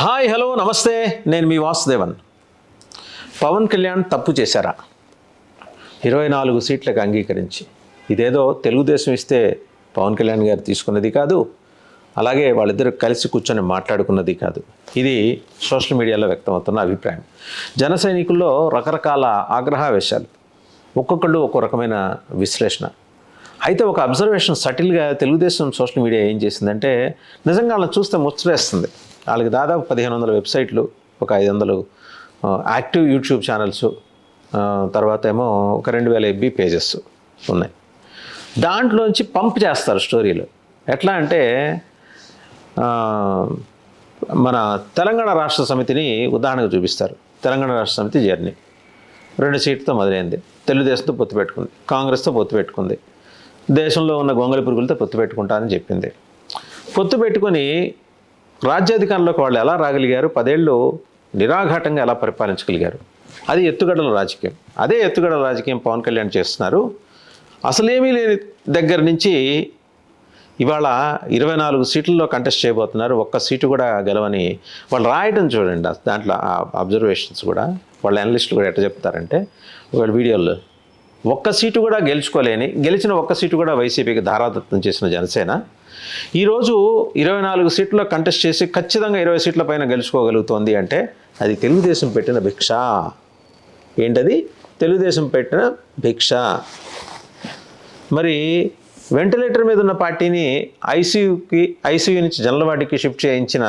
Hi hello నమస్తే, నేను మీ వాసుదేవన్. పవన్ కళ్యాణ్ తప్పు చేశారా? 24 సీట్లకు అంగీకరించి, ఇదేదో తెలుగుదేశం ఇస్తే పవన్ కళ్యాణ్ గారు తీసుకున్నది కాదు, అలాగే వాళ్ళిద్దరు కలిసి కూర్చొని మాట్లాడుకున్నది కాదు. ఇది సోషల్ మీడియాలో వ్యక్తమవుతున్న అభిప్రాయం. జన సైనికుల్లో రకరకాల ఆగ్రహావేశాలు, ఒక్కొక్కళ్ళు ఒక్కో రకమైన విశ్లేషణ. అయితే ఒక అబ్జర్వేషన్ సటిల్గా తెలుగుదేశం సోషల్ మీడియా ఏం చేసిందంటే, నిజంగా వాళ్ళని చూస్తే ముచ్చటేస్తుంది. వాళ్ళకి దాదాపు 1500 వెబ్సైట్లు, ఒక 500 యాక్టివ్ యూట్యూబ్ ఛానల్స్, తర్వాత ఏమో ఒక 2000 FB పేజెస్ ఉన్నాయి. దాంట్లోంచి పంప్ చేస్తారు స్టోరీలు. ఎట్లా అంటే, మన తెలంగాణ రాష్ట్ర సమితిని ఉదాహరణకు చూపిస్తారు. తెలంగాణ రాష్ట్ర సమితి జర్నీ 2 సీట్లతో మొదలైంది. తెలుగుదేశంతో పొత్తు పెట్టుకుంది, కాంగ్రెస్తో పొత్తు పెట్టుకుంది, దేశంలో ఉన్న గొంగళి పురుగులతో పొత్తు పెట్టుకుంటానని చెప్పింది. పొత్తు పెట్టుకొని రాజ్యాధికారంలోకి వాళ్ళు ఎలా రాగలిగారు, 10 ఏళ్ళు నిరాఘాటంగా ఎలా పరిపాలించగలిగారు? అది ఎత్తుగడల రాజకీయం. అదే ఎత్తుగడల రాజకీయం పవన్ కళ్యాణ్ చేస్తున్నారు. అసలేమీ లేని దగ్గర నుంచి ఇవాళ 24 సీట్లలో కంటెస్ట్ చేయబోతున్నారు. ఒక్క సీటు కూడా గెలవని వాళ్ళు రాయటం చూడండి. దాంట్లో అబ్జర్వేషన్స్ కూడా వాళ్ళ అనలిస్టులు కూడా ఎట్లా చెప్తారంటే, వాళ్ళ వీడియోల్లో ఒక్క సీటు కూడా గెలిచిన ఒక్క సీటు కూడా వైసీపీకి ధారాదత్తం చేసిన జనసేన ఈరోజు 24 సీట్లలో కంటెస్ట్ చేసి ఖచ్చితంగా 20 సీట్ల పైన గెలుచుకోగలుగుతోంది అంటే అది తెలుగుదేశం పెట్టిన భిక్ష. ఏంటది? తెలుగుదేశం పెట్టిన భిక్ష. మరి వెంటిలేటర్ మీద ఉన్న పార్టీని ఐసీయూ నుంచి జనరల్ వార్డుకి షిఫ్ట్ చేయించిన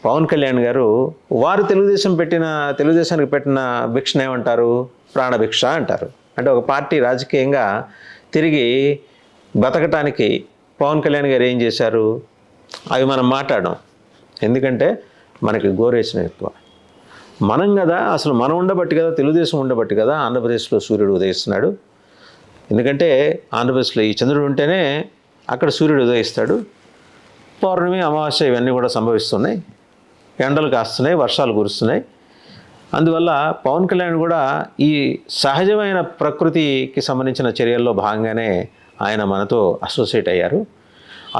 పవన్ కళ్యాణ్ గారు, వారు తెలుగుదేశానికి పెట్టిన భిక్షను ఏమంటారు? ప్రాణభిక్ష అంటారు. అంటే ఒక పార్టీ రాజకీయంగా తిరిగి బతకటానికి పవన్ కళ్యాణ్ గారు ఏం చేశారు? అవి మనం మాట్లాడడం. ఎందుకంటే మనకి గోరేసిన ఎక్కువ. మనం కదా, అసలు మనం ఉండబట్టి కదా, తెలుగుదేశం ఉండబట్టి కదా ఆంధ్రప్రదేశ్లో సూర్యుడు ఉదయిస్తున్నాడు. ఎందుకంటే ఆంధ్రప్రదేశ్లో ఈ చంద్రుడు ఉంటేనే అక్కడ సూర్యుడు ఉదయిస్తాడు. పౌర్ణమి, అమావాస్య ఇవన్నీ కూడా సంభవిస్తున్నాయి. ఎండలు కాస్తున్నాయి, వర్షాలు కురుస్తున్నాయి. అందువల్ల పవన్ కళ్యాణ్ కూడా ఈ సహజమైన ప్రకృతికి సంబంధించిన చర్యల్లో భాగంగానే ఆయన మనతో అసోసియేట్ అయ్యారు.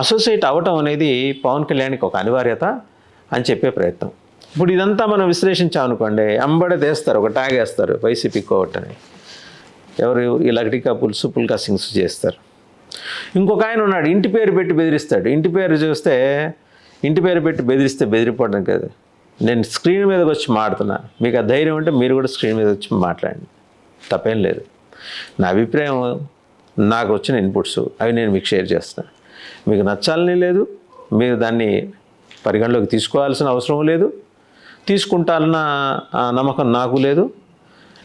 అసోసియేట్ అవ్వటం అనేది పవన్ కళ్యాణ్కి ఒక అనివార్యత అని చెప్పే ప్రయత్నం. ఇప్పుడు ఇదంతా మనం విశ్లేషించామనుకోండి, అంబడే తీస్తారు, ఒక ట్యాగ్ వేస్తారు, వైసీపీ కోవట్ అని. ఎవరు? ఈ లగటికా పుల్కా సింగ్స్ చేస్తారు. ఇంకొక ఆయన ఉన్నాడు, ఇంటి పేరు పెట్టి బెదిరిస్తాడు. ఇంటి పేరు చూస్తే, ఇంటి పేరు పెట్టి బెదిరిస్తే బెదిరిపోవడం కాదు. నేను స్క్రీన్ మీదకి వచ్చి మాట్లాడుతున్నా, మీకు ఆ ధైర్యం ఉంటే మీరు కూడా స్క్రీన్ మీద వచ్చి మాట్లాడండి, తప్పేం లేదు. నా అభిప్రాయం, నాకు వచ్చిన ఇన్పుట్స్ అవి నేను మీకు షేర్ చేస్తున్నా. మీకు నచ్చాలని లేదు, మీరు దాన్ని పరిగణలోకి తీసుకోవాల్సిన అవసరం లేదు, తీసుకుంటారన్న నమ్మకం నాకు లేదు.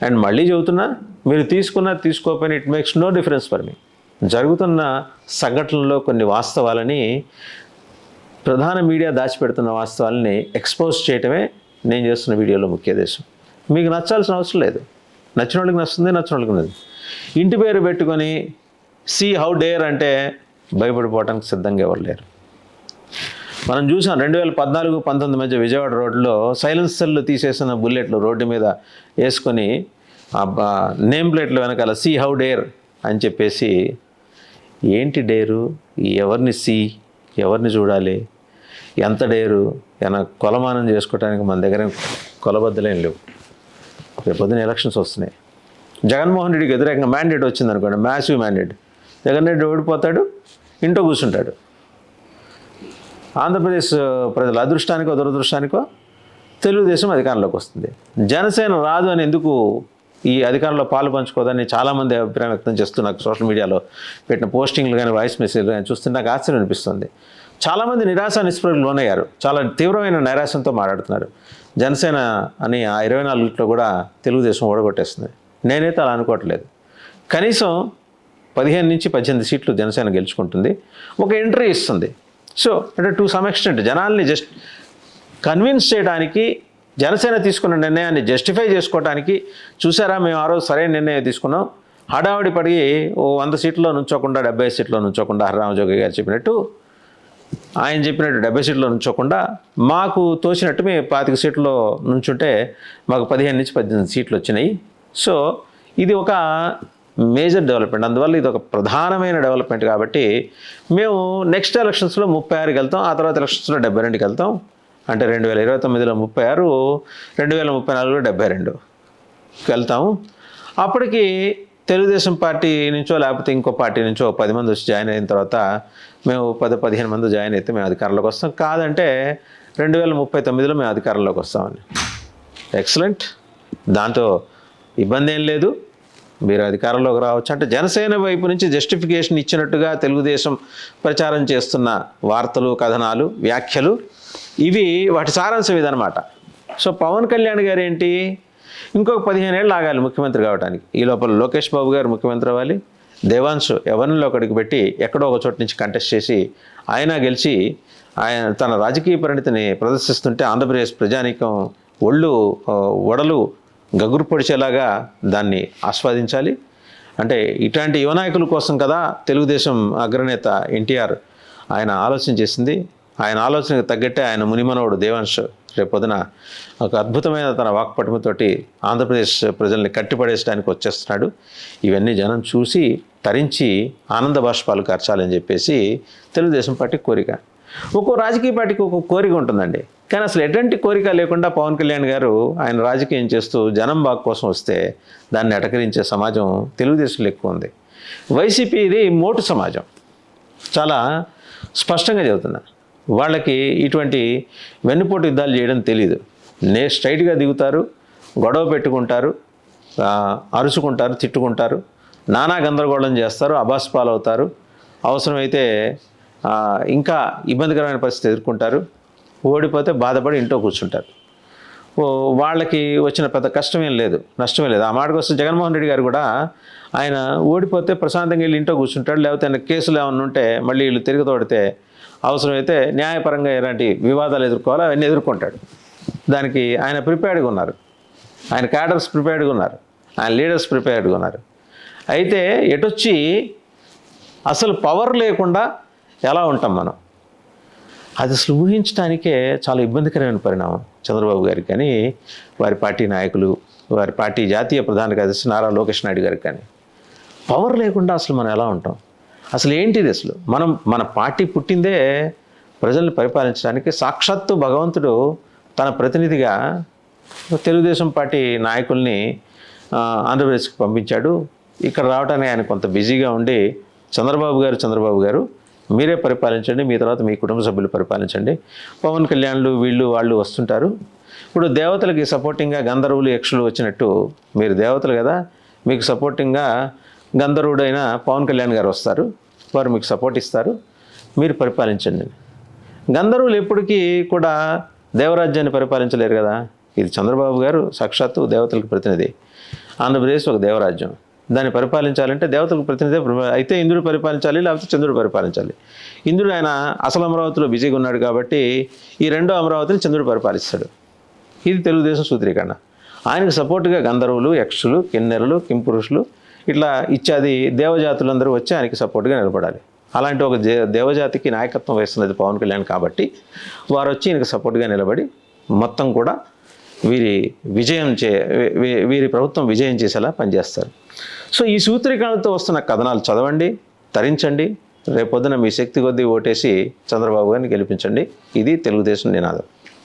అండ్ మళ్ళీ చెబుతున్నా, మీరు తీసుకోకపోయినా it makes no difference for me. జరుగుతున్న సంఘటనలో కొన్ని వాస్తవాలని, ప్రధాన మీడియా దాచిపెడుతున్న వాస్తవాలని ఎక్స్పోజ్ చేయటమే నేను చేస్తున్న వీడియోలో ముఖ్య ఉద్దేశం. మీకు నచ్చాల్సిన అవసరం లేదు. నచ్చిన వాళ్ళకి నచ్చుతుంది, నచ్చిన వాళ్ళకి ఉన్నది. ఇంటి పేరు పెట్టుకొని సీ హౌ డేర్ అంటే భయపడిపోవడానికి సిద్ధంగా ఎవరు లేరు. మనం చూసాం 2014-19 మధ్య విజయవాడ రోడ్లో సైలెన్సర్లు తీసేసిన బుల్లెట్లు రోడ్డు మీద వేసుకొని నేమ్ ప్లేట్ల వెనకాల సీ హౌ డేర్ అని చెప్పేసి, ఏంటి డేరు? ఎవరిని చూడాలి? ఎంత డేరు? కొలమానం చేసుకోవడానికి మన దగ్గర కొలబద్దలేం లేవు. రేపొద్దున ఎలక్షన్స్ వస్తున్నాయి. జగన్మోహన్ రెడ్డికి వ్యతిరేకంగా మ్యాండేట్ వచ్చింది అనుకోండి, మ్యాసివ్ మ్యాండేట్. జగన్ రెడ్డి ఓడిపోతాడు, ఇంట్లో కూర్చుంటాడు. ఆంధ్రప్రదేశ్ ప్రజల అదృష్టానికో దురదృష్టానికో తెలుగుదేశం అధికారంలోకి వస్తుంది. జనసేన రాదు అని ఎందుకు ఈ అధికారంలో పాలు పంచుకోదని చాలామంది అభిప్రాయం వ్యక్తం చేస్తూ నాకు సోషల్ మీడియాలో పెట్టిన పోస్టింగ్లు కానీ వాయిస్ మెసేజ్లు కానీ చూస్తే నాకు ఆశ్చర్యం అనిపిస్తుంది. చాలామంది నిరాశ నిస్పృహలకు లోనయ్యారు. చాలా తీవ్రమైన నైరాశ్యంతో మాట్లాడుతున్నారు. జనసేన అని ఆ 24లో కూడా తెలుగుదేశం ఓడగొట్టేస్తుంది. నేనైతే అలా అనుకోవట్లేదు. కనీసం 15-18 సీట్లు జనసేన గెలుచుకుంటుంది, ఒక ఎంట్రీ ఇస్తుంది. సో అంటే టు సమ్ ఎక్స్టెంట్ జనాల్ని జస్ట్ కన్విన్స్ చేయడానికి, జనసేన తీసుకున్న నిర్ణయాన్ని జస్టిఫై చేసుకోవడానికి, చూసారా మేము ఆ రోజు సరైన నిర్ణయం తీసుకున్నాం, హడావుడి పడి 100 సీట్లో నుంచోకుండా 70 సీట్లో నుంచోకుండా హరిరామజోగి గారు చెప్పినట్టు, ఆయన చెప్పినట్టు 70 సీట్లో నుంచోకుండా మాకు తోచినట్టు మేము 25 సీట్లో నుంచుంటే మాకు 15-18 సీట్లు వచ్చినాయి. సో ఇది ఒక మేజర్ డెవలప్మెంట్. అందువల్ల ఇది ఒక ప్రధానమైన డెవలప్మెంట్. కాబట్టి మేము నెక్స్ట్ ఎలక్షన్స్లో 36కి వెళ్తాం, ఆ తర్వాత ఎలక్షన్స్లో 72కి వెళ్తాం. అంటే 2029లో 36, 2034లో 72 వెళ్తాము. అప్పటికి తెలుగుదేశం పార్టీ నుంచో లేకపోతే ఇంకో పార్టీ నుంచో 10 మంది వచ్చి జాయిన్ అయిన తర్వాత మేము 10-15 మంది జాయిన్ అయితే మేము అధికారంలోకి వస్తాం. కాదంటే 2039లో మేము అధికారంలోకి వస్తామని. ఎక్సలెంట్, దాంతో ఇబ్బంది ఏం లేదు, మీరు అధికారంలోకి రావచ్చు అంటే జనసేన వైపు నుంచి జస్టిఫికేషన్ ఇచ్చినట్టుగా తెలుగుదేశం ప్రచారం చేస్తున్న వార్తలు, కథనాలు, వ్యాఖ్యలు ఇవి వాటి సారాంశం ఇదనమాట. సో పవన్ కళ్యాణ్ గారు ఏంటి, ఇంకొక 15 ఏళ్ళు ఆగాలి ముఖ్యమంత్రి కావడానికి. ఈ లోపల లోకేష్ బాబు గారు ముఖ్యమంత్రి అవ్వాలి. దేవాంశ్ ఎవరిలో ఒకడికి పెట్టి ఎక్కడో ఒక చోటు నుంచి కంటెస్ట్ చేసి ఆయన గెలిచి ఆయన తన రాజకీయ పరిణితిని ప్రదర్శిస్తుంటే ఆంధ్రప్రదేశ్ ప్రజానీకం వడలు గగురు పొడిచేలాగా దాన్ని ఆస్వాదించాలి. అంటే ఇట్లాంటి యువ నాయకుల కోసం కదా తెలుగుదేశం అగ్రనేత ఎన్టీఆర్ ఆయన ఆలోచన చేసింది. ఆయన ఆలోచనకు తగ్గట్టే ఆయన మునిమనవుడు దేవాంశ్ రేపొద్దున ఒక అద్భుతమైన తన వాక్పటిమతోటి ఆంధ్రప్రదేశ్ ప్రజల్ని కట్టిపడేసడానికి వచ్చేస్తున్నాడు. ఇవన్నీ జనం చూసి తరించి ఆనంద బాష్పాలు కార్చాలని చెప్పేసి తెలుగుదేశం పార్టీ కోరిక. ఒక్కో రాజకీయ పార్టీకి ఒక్కో కోరిక ఉంటుందండి. కానీ అసలు ఎటువంటి కోరిక లేకుండా పవన్ కళ్యాణ్ గారు ఆయన రాజకీయం చేస్తూ జనం బాగు కోసం వస్తే దాన్ని అటకరించే సమాజం తెలుగుదేశంలో ఎక్కువ ఉంది. వైసీపీ ఇది మోటు సమాజం, చాలా స్పష్టంగా చెబుతున్నా. వాళ్ళకి ఇటువంటి వెన్నుపోటు యుద్ధాలు చేయడం తెలీదు. స్ట్రైట్గా దిగుతారు, గొడవ పెట్టుకుంటారు, అరుచుకుంటారు, తిట్టుకుంటారు, నానా గందరగోళం చేస్తారు, అబాస్ పాలవుతారు, అవసరమైతే ఇంకా ఇబ్బందికరమైన పరిస్థితి ఎదుర్కొంటారు, ఓడిపోతే బాధపడి ఇంట్లో కూర్చుంటారు. వాళ్ళకి వచ్చిన పెద్ద కష్టమేం లేదు, నష్టమే లేదు. ఆ మాటకు వస్తే జగన్మోహన్ రెడ్డి గారు కూడా ఆయన ఓడిపోతే ప్రశాంతంగా వెళ్ళి ఇంట్లో కూర్చుంటాడు. లేకపోతే ఆయన కేసులు ఏమన్నా ఉంటే మళ్ళీ వీళ్ళు తిరగతోడితే అవసరమైతే న్యాయపరంగా ఎలాంటి వివాదాలు ఎదుర్కోవాలో అవన్నీ ఎదుర్కొంటాడు. దానికి ఆయన ప్రిపేర్డ్గా ఉన్నారు, ఆయన క్యాడర్స్ ప్రిపేర్డ్గా ఉన్నారు, ఆయన లీడర్స్ ప్రిపేర్డ్గా ఉన్నారు. అయితే ఎటొచ్చి అసలు పవర్ లేకుండా ఎలా ఉంటాం మనం, అది అసలు ఊహించడానికే చాలా ఇబ్బందికరమైన పరిణామం చంద్రబాబు గారికి కానీ, వారి పార్టీ నాయకులు, వారి పార్టీ జాతీయ ప్రధాన కార్యదర్శి నారా లోకేష్ నాయుడు గారికి కానీ. పవర్ లేకుండా అసలు మనం ఎలా ఉంటాం, అసలు ఏంటిది, అసలు మన పార్టీ పుట్టిందే ప్రజల్ని పరిపాలించడానికి. సాక్షాత్తు భగవంతుడు తన ప్రతినిధిగా తెలుగుదేశం పార్టీ నాయకుల్ని ఆంధ్రప్రదేశ్కి పంపించాడు. ఇక్కడ రావడానికి ఆయన కొంత బిజీగా ఉండి చంద్రబాబు గారు మీరే పరిపాలించండి, మీ తర్వాత మీ కుటుంబ సభ్యులు పరిపాలించండి, పవన్ కళ్యాణ్లు వీళ్ళు వాళ్ళు వస్తుంటారు. ఇప్పుడు దేవతలకి సపోర్టింగ్గా గంధర్వులు యక్షులు వచ్చినట్టు మీరు దేవతలు కదా, మీకు సపోర్టింగ్గా గంధర్వుడైన పవన్ కళ్యాణ్ గారు వస్తారు, వారు మీకు సపోర్ట్ ఇస్తారు, మీరు పరిపాలించండి. గంధర్వులు ఎప్పటికీ కూడా దేవరాజ్యాన్ని పరిపాలించలేరు కదా. ఇది చంద్రబాబు గారు సాక్షాత్తు దేవతలకు ప్రతినిధి. ఆంధ్రప్రదేశ్ ఒక దేవరాజ్యం, దాన్ని పరిపాలించాలంటే దేవతలకు ప్రతినిధి అయితే ఇంద్రుడు పరిపాలించాలి, లేకపోతే చంద్రుడు పరిపాలించాలి. ఇంద్రుడు ఆయన అసలు అమరావతిలో బిజీగా ఉన్నాడు కాబట్టి ఈ రెండో అమరావతిని చంద్రుడు పరిపాలిస్తాడు. ఇది తెలుగుదేశం సూత్రీకరణ. ఆయనకు సపోర్టుగా గంధర్వులు, యక్షులు, కిన్నెరలు, కింపురుషులు ఇట్లా ఇత్యాది దేవజాతులందరూ వచ్చి ఆయనకి సపోర్ట్గా నిలబడాలి. అలాంటి ఒక దేవజాతికి నాయకత్వం వహిస్తున్నది పవన్ కళ్యాణ్ కాబట్టి వారు వచ్చి ఈయనకి సపోర్ట్గా నిలబడి మొత్తం కూడా వీరి ప్రభుత్వం విజయం చేసేలా పనిచేస్తారు. సో ఈ సూత్రీకరణతో వస్తున్న కథనాలు చదవండి, తరించండి, రేపొద్దున మీ శక్తి కొద్దీ ఓటేసి చంద్రబాబు గారిని గెలిపించండి. ఇది తెలుగుదేశం నినాదం.